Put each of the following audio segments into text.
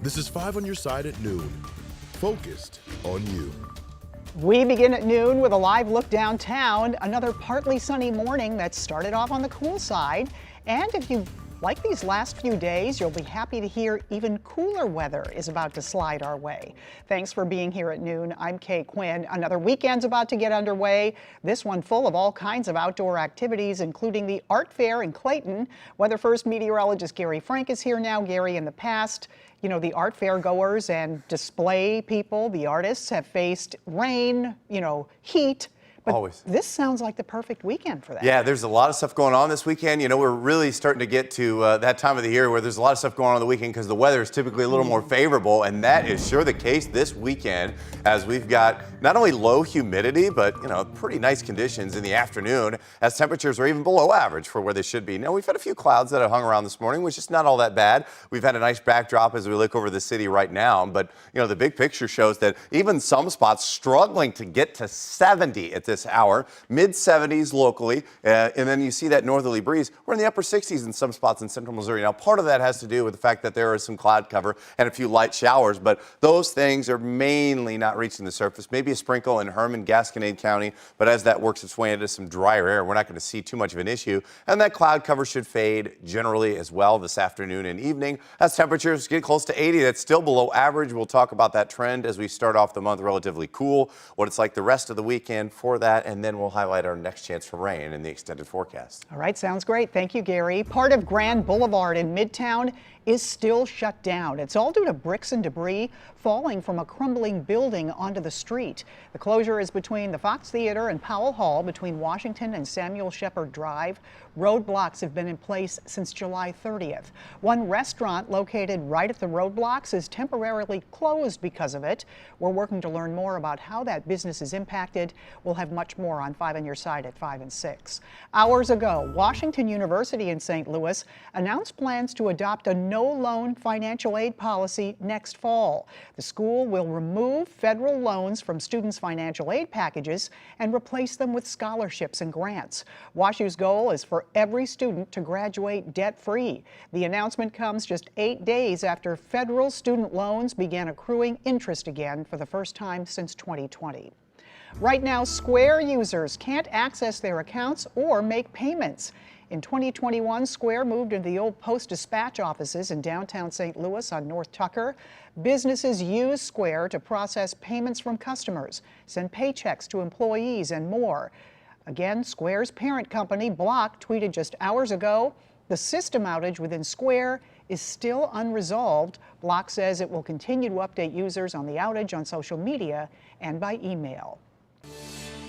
This is 5 on your side at noon. Focused on you. We begin at noon with a live look downtown. Another partly sunny morning that started off on the cool side. And if you like these last few days, you'll be happy to hear even cooler weather is about to slide our way. Thanks for being here at noon. I'm Kay Quinn. Another weekend's about to get underway. This one full of all kinds of outdoor activities, including the art fair in Clayton. Weather First meteorologist Gary Frank is here now. Gary, in the past, you know, the art fair goers and display people, the artists, have faced rain, heat. But Always. This sounds like the perfect weekend for that. Yeah, there's a lot of stuff going on this weekend. You know, we're really starting to get to that time of the year where there's a lot of stuff going on the weekend because the weather is typically a little more favorable, and that is sure the case this weekend as we've got not only low humidity, but, pretty nice conditions in the afternoon as temperatures are even below average for where they should be. Now, we've had a few clouds that have hung around this morning, which is not all that bad. We've had a nice backdrop as we look over the city right now, but, the big picture shows that even some spots struggling to get to 70 at this hour, mid 70s locally, and then you see that northerly breeze. We're in the upper 60s in some spots in central Missouri. Now, part of that has to do with the fact that there is some cloud cover and a few light showers, but those things are mainly not reaching the surface. Maybe a sprinkle in Herman, Gasconade County, but as that works its way into some drier air, we're not going to see too much of an issue, and that cloud cover should fade generally as well this afternoon and evening as temperatures get close to 80. That's still below average. We'll talk about that trend as we start off the month relatively cool, what it's like the rest of the weekend for that, and then we'll highlight our next chance for rain in the extended forecast. All right, sounds great. Thank you, Gary. Part of Grand Boulevard in Midtown is still shut down. It's all due to bricks and debris falling from a crumbling building onto the street. The closure is between the Fox Theater and Powell Hall between Washington and Samuel Shepherd Drive. Roadblocks have been in place since July 30th. One restaurant located right at the roadblocks is temporarily closed because of it. We're working to learn more about how that business is impacted. We'll have much more on 5 on your side at 5 and 6. Hours ago, Washington University in St. Louis announced plans to adopt a no-loan financial aid policy next fall. The school will remove federal loans from students' financial aid packages and replace them with scholarships and grants. WashU's goal is for every student to graduate debt-free. The announcement comes just 8 days after federal student loans began accruing interest again for the first time since 2020. Right now, Square users can't access their accounts or make payments. In 2021, Square moved into the old Post-Dispatch offices in downtown St. Louis on North Tucker. Businesses use Square to process payments from customers, send paychecks to employees, and more. Again, Square's parent company, Block, tweeted just hours ago, the system outage within Square is still unresolved. Block says it will continue to update users on the outage on social media and by email.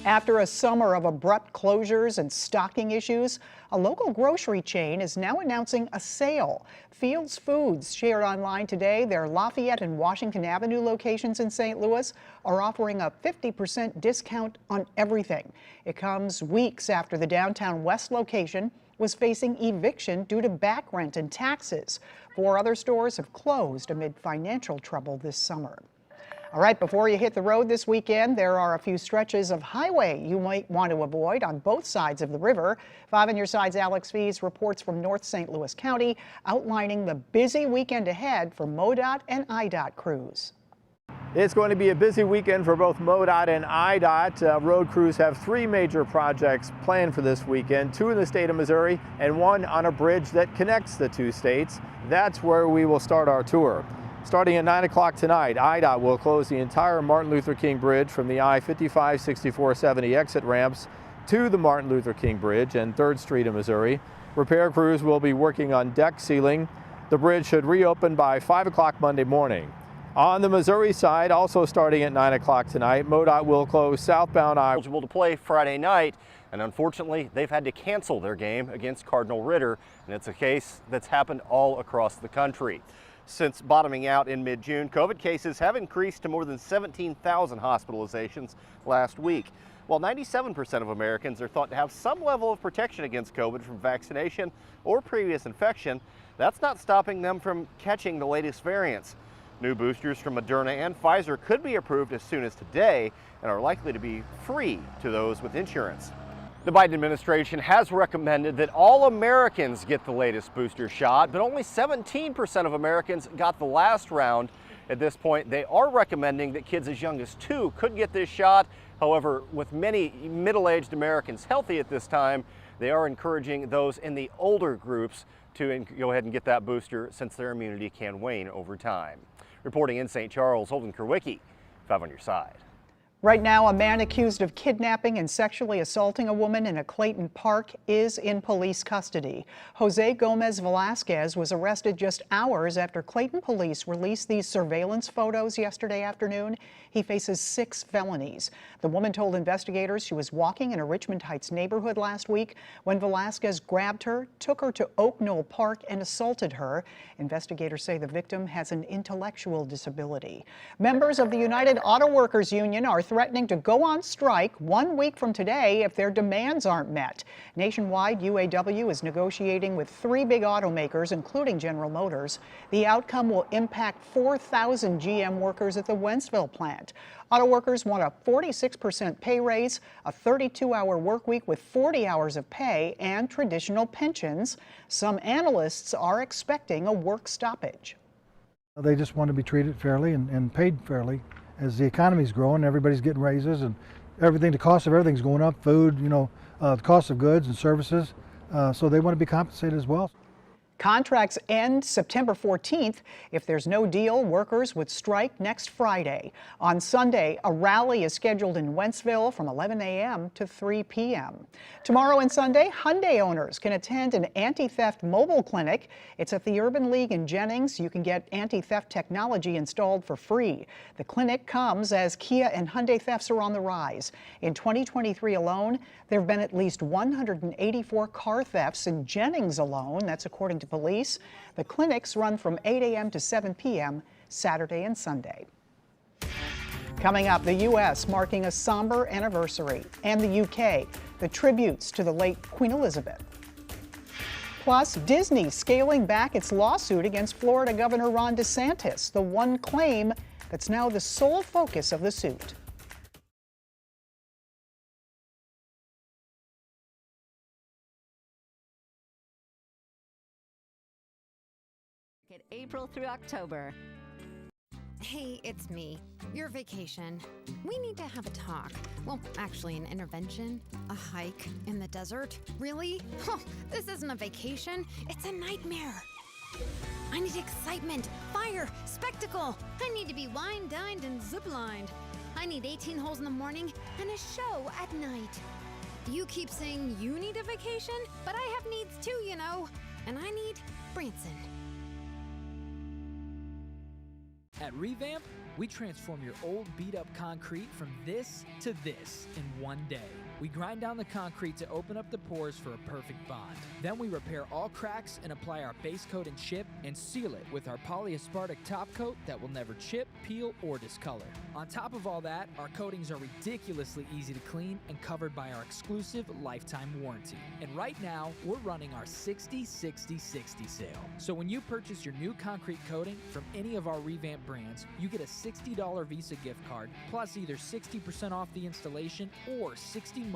After a summer of abrupt closures and stocking issues, a local grocery chain is now announcing a sale. Fields Foods shared online today their Lafayette and Washington Avenue locations in St. Louis are offering a 50% discount on everything. It comes weeks after the downtown West location was facing eviction due to back rent and taxes. 4 other stores have closed amid financial trouble this summer. All right, before you hit the road this weekend, there are a few stretches of highway you might want to avoid on both sides of the river. 5 on your side's Alex Fees reports from North St. Louis County outlining the busy weekend ahead for MoDOT and IDOT crews. It's going to be a busy weekend for both MoDOT and IDOT. Road crews have 3 major projects planned for this weekend, 2 in the state of Missouri and 1 on a bridge that connects the 2 states. That's where we will start our tour. Starting at 9 o'clock tonight, IDOT will close the entire Martin Luther King Bridge from the I-55, 64, 70 exit ramps to the Martin Luther King Bridge and 3rd Street in Missouri. Repair crews will be working on deck sealing. The bridge should reopen by 5 o'clock Monday morning. On the Missouri side, also starting at 9 o'clock tonight, MoDOT will close southbound I. Eligible to play Friday night, and unfortunately, they've had to cancel their game against Cardinal Ritter, and it's a case that's happened all across the country. Since bottoming out in mid-June, COVID cases have increased to more than 17,000 hospitalizations last week. While 97% of Americans are thought to have some level of protection against COVID from vaccination or previous infection, that's not stopping them from catching the latest variants. New boosters from Moderna and Pfizer could be approved as soon as today and are likely to be free to those with insurance. The Biden administration has recommended that all Americans get the latest booster shot, but only 17% of Americans got the last round. At this point, they are recommending that kids as young as 2 could get this shot. However, with many middle-aged Americans healthy at this time, they are encouraging those in the older groups to go ahead and get that booster since their immunity can wane over time. Reporting in St. Charles, Holden Kerwicki, 5 on your side. Right now, a man accused of kidnapping and sexually assaulting a woman in a Clayton park is in police custody. Jose Gomez Velasquez was arrested just hours after Clayton police released these surveillance photos yesterday afternoon. He faces 6 felonies. The woman told investigators she was walking in a Richmond Heights neighborhood last week when Velasquez grabbed her, took her to Oak Knoll Park, and assaulted her. Investigators say the victim has an intellectual disability. Members of the United Auto Workers Union are threatening to go on strike 1 week from today if their demands aren't met. Nationwide, UAW is negotiating with 3 big automakers, including General Motors. The outcome will impact 4,000 GM workers at the Wentzville plant. Auto workers want a 46% pay raise, a 32-hour work week with 40 hours of pay, and traditional pensions. Some analysts are expecting a work stoppage. They just want to be treated fairly and paid fairly. As the economy's growing, everybody's getting raises and everything, the cost of everything's going up, food, the cost of goods and services. So they want to be compensated as well. Contracts end September 14th. If there's no deal, workers would strike next Friday. On Sunday, a rally is scheduled in Wentzville from 11 a.m. to 3 p.m. Tomorrow and Sunday, Hyundai owners can attend an anti-theft mobile clinic. It's at the Urban League in Jennings. You can get anti-theft technology installed for free. The clinic comes as Kia and Hyundai thefts are on the rise. In 2023 alone, there have been at least 184 car thefts in Jennings alone. That's according to police. The clinics run from 8 a.m. to 7 p.m. Saturday and Sunday. Coming up, the U.S. marking a somber anniversary, and the U.K., the tributes to the late Queen Elizabeth. Plus, Disney scaling back its lawsuit against Florida Governor Ron DeSantis, the one claim that's now the sole focus of the suit. April through October. Hey, it's me. Your vacation. We need to have a talk. Well, actually, an intervention. A hike in the desert. Really? Huh, this isn't a vacation. It's a nightmare. I need excitement, fire, spectacle. I need to be wined, dined, and ziplined. I need 18 holes in the morning and a show at night. You keep saying you need a vacation, but I have needs too, And I need Branson. At Revamp, we transform your old beat-up concrete from this to this in one day. We grind down the concrete to open up the pores for a perfect bond. Then we repair all cracks and apply our base coat and chip and seal it with our polyaspartic top coat that will never chip, peel, or discolor. On top of all that, our coatings are ridiculously easy to clean and covered by our exclusive lifetime warranty. And right now, we're running our 60-60-60 sale. So when you purchase your new concrete coating from any of our Revamp brands, you get a $60 Visa gift card, plus either 60% off the installation or 60-month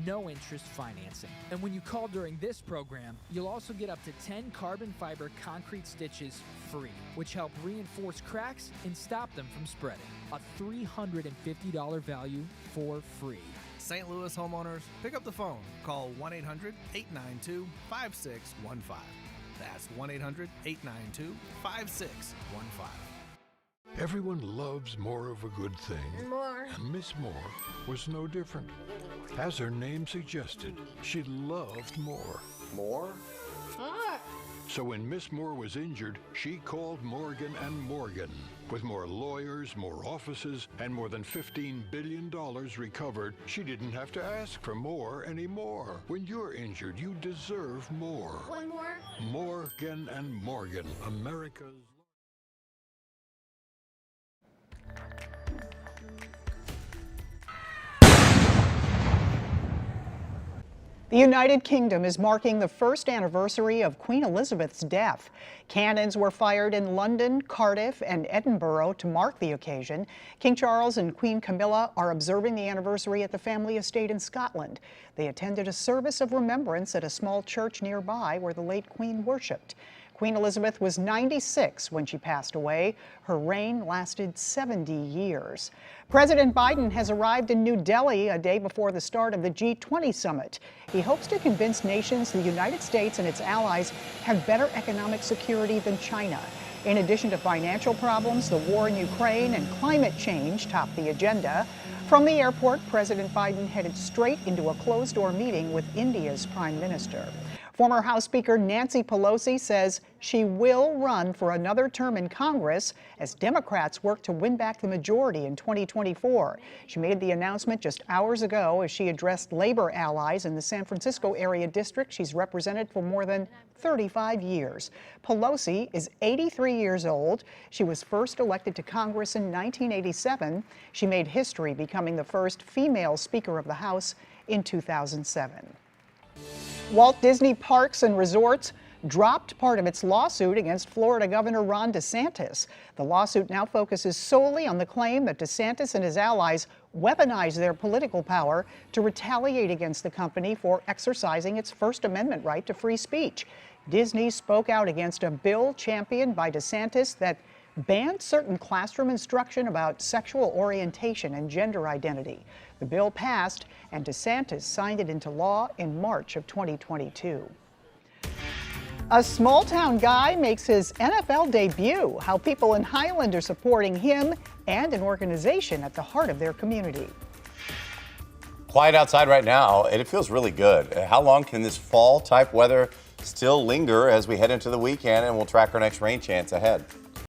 no-interest financing. And when you call during this program, you'll also get up to 10 carbon fiber concrete stitches free, which help reinforce cracks and stop them from spreading. A $350 value for free. St. Louis homeowners, pick up the phone. Call 1-800-892-5615. That's 1-800-892-5615. Everyone loves more of a good thing. More. And Miss Moore was no different. As her name suggested, she loved more. More? So when Miss Moore was injured, she called Morgan & Morgan. With more lawyers, more offices, and more than $15 billion recovered, she didn't have to ask for more anymore. When you're injured, you deserve more. One more? Morgan & Morgan, America's... The United Kingdom is marking the first anniversary of Queen Elizabeth's death. Cannons were fired in London, Cardiff, and Edinburgh to mark the occasion. King Charles and Queen Camilla are observing the anniversary at the family estate in Scotland. They attended a service of remembrance at a small church nearby where the late Queen worshipped. Queen Elizabeth was 96 when she passed away. Her reign lasted 70 years. President Biden has arrived in New Delhi a day before the start of the G20 summit. He hopes to convince nations the United States and its allies have better economic security than China. In addition to financial problems, the war in Ukraine and climate change top the agenda. From the airport, President Biden headed straight into a closed-door meeting with India's Prime Minister. Former House Speaker Nancy Pelosi says she will run for another term in Congress as Democrats work to win back the majority in 2024. She made the announcement just hours ago as she addressed labor allies in the San Francisco area district she's represented for more than 35 years. Pelosi is 83 years old. She was first elected to Congress in 1987. She made history becoming the first female Speaker of the House in 2007. Walt Disney Parks and Resorts dropped part of its lawsuit against Florida Governor Ron DeSantis. The lawsuit now focuses solely on the claim that DeSantis and his allies weaponized their political power to retaliate against the company for exercising its First Amendment right to free speech. Disney spoke out against a bill championed by DeSantis that banned certain classroom instruction about sexual orientation and gender identity. The bill passed, and DeSantis signed it into law in March of 2022. A small-town guy makes his NFL debut. How people in Highland are supporting him and an organization at the heart of their community. Quiet outside right now, and it feels really good. How long can this fall-type weather still linger as we head into the weekend, and we'll track our next rain chance ahead?